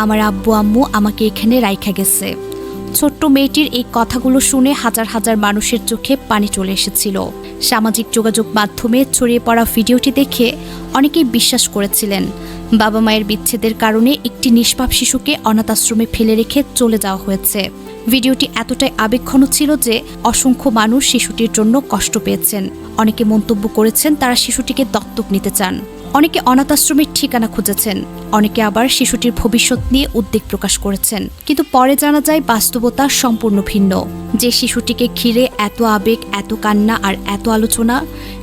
আমার আব্বু আম্মু আমাকে এখানে রাইখা গেছে। ছোট্ট মেয়েটির এই কথাগুলো শুনে হাজার হাজার মানুষের চোখে পানি চলে এসেছিল। সামাজিক যোগাযোগ মাধ্যমে ছড়িয়ে পড়া ভিডিওটি দেখে অনেকেই বিশ্বাস করেছিলেন বাবা মায়ের বিচ্ছেদের কারণে একটি নিষ্পাপ শিশুকে অনাথ আশ্রমে ফেলে রেখে চলে যাওয়া হয়েছে। ভিডিওটি এতটাই আবেগঘন ছিল যে অসংখ্য মানুষ শিশুটির জন্য কষ্ট পেয়েছেন। অনেকে মন্তব্য করেছেন তারা শিশুটিকে দত্তক নিতে চান, অনেকে অনাথ আশ্রমের ঠিকানা খুঁজেছেন, অনেকে আবার শিশুটির ভবিষ্যৎ নিয়ে উদ্বেগ প্রকাশ করেছেন। কিন্তু পরে জানা যায় বাস্তবতা সম্পূর্ণ ভিন্ন। যে শিশুটিকে ঘিরে এত আবেগ, এত কান্না আর এত আলোচনা,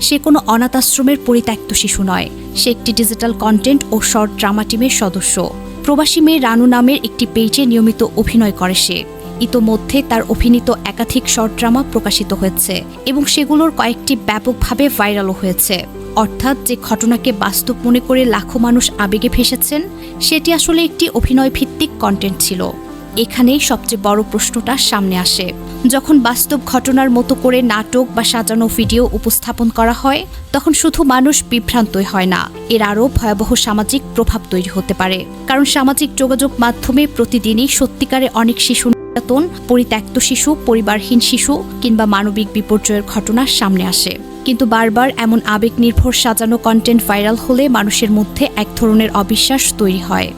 সে কোনো অনাথ আশ্রমের পরিত্যক্ত শিশু নয়। সে একটি ডিজিটাল কন্টেন্ট ও শর্ট ড্রামা টিমের সদস্য। প্রবাসী মেয়ে রানু নামের একটি পেজে নিয়মিত অভিনয় করে সে। ইতোমধ্যে তার অভিনীত একাধিক শর্ট ড্রামা প্রকাশিত হয়েছে এবং সেগুলোর কয়েকটি ব্যাপকভাবে ভাইরালও হয়েছে। অর্থাৎ যে ঘটনাকে বাস্তব মনে করে লাখো মানুষ আবেগে ভেসেছেন, সেটি আসলে একটি অভিনয় ভিত্তিক কন্টেন্ট ছিল। এখানেই সবচেয়ে বড় প্রশ্নটা সামনে আসে। যখন বাস্তব ঘটনার মতো করে নাটক বা সাজানো ভিডিও উপস্থাপন করা হয়, তখন শুধু মানুষ বিভ্রান্তই হয় না, এর আরও ভয়াবহ সামাজিক প্রভাব তৈরি হতে পারে। কারণ সামাজিক যোগাযোগ মাধ্যমে প্রতিদিনই সত্যিকারে অনেক শিশু নির্যাতন, পরিত্যক্ত শিশু, পরিবারহীন শিশু কিংবা মানবিক বিপর্যয়ের ঘটনা সামনে আসে। কিন্তু বারবার এমন আবেগ নির্ভর সাজানো কন্টেন্ট ভাইরাল হলে মানুষের মধ্যে এক ধরনের অবিশ্বাস তৈরি হয়।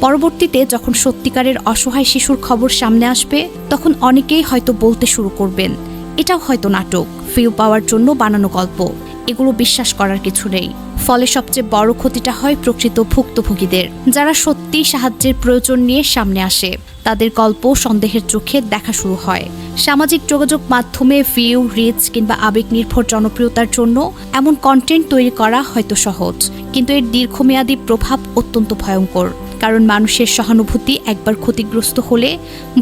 পরবর্তীতে যখন সত্যিকারের অসহায় শিশুর খবর সামনে আসবে, তখন অনেকেই হয়তো বলতে শুরু করবেন, এটাও হয়তো নাটক, ভিউ পাওয়ার জন্য বানানো গল্প। এগুলো বিশ্বাস করার কিছু নেই। ফলে সবচেয়ে বড় ক্ষতিটা হয় প্রকৃত ভুক্তভোগীদের, যারা সত্যিই সাহায্যের প্রয়োজন নিয়ে সামনে আসে। তাদের গল্প সন্দেহের চোখে দেখা শুরু হয়। সামাজিক যোগাযোগ মাধ্যমে ভিউ, রিচ কিংবা আবেগ নির্ভর জনপ্রিয়তার জন্য এমন কন্টেন্ট তৈরি করা হয়তো সহজ, কিন্তু এর দীর্ঘমেয়াদী প্রভাব অত্যন্ত ভয়ঙ্কর। কারণ মানুষের সহানুভূতি একবার ক্ষতিগ্রস্ত হলে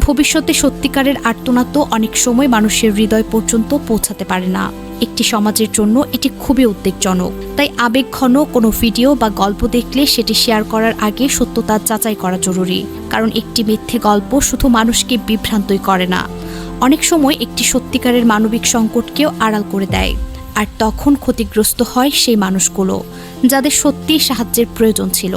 ভবিষ্যতে সত্যিকারের আর্তনাদ অনেক সময় মানুষের হৃদয় পর্যন্ত পৌঁছাতে পারে না। একটি সমাজের জন্য এটি খুবই উদ্বেগজনক। তাই আবেগঘন কোনো ভিডিও বা গল্প দেখলে সেটি শেয়ার করার আগে সত্যতা যাচাই করা জরুরি। কারণ একটি মিথ্যে গল্প শুধু মানুষকে বিভ্রান্তই করে না, অনেক সময় একটি সত্যিকারের মানবিক সংকটকেও আড়াল করে দেয়। আর তখন ক্ষতিগ্রস্ত হয় সেই মানুষগুলো যাদের সত্যিই সাহায্যের প্রয়োজন ছিল।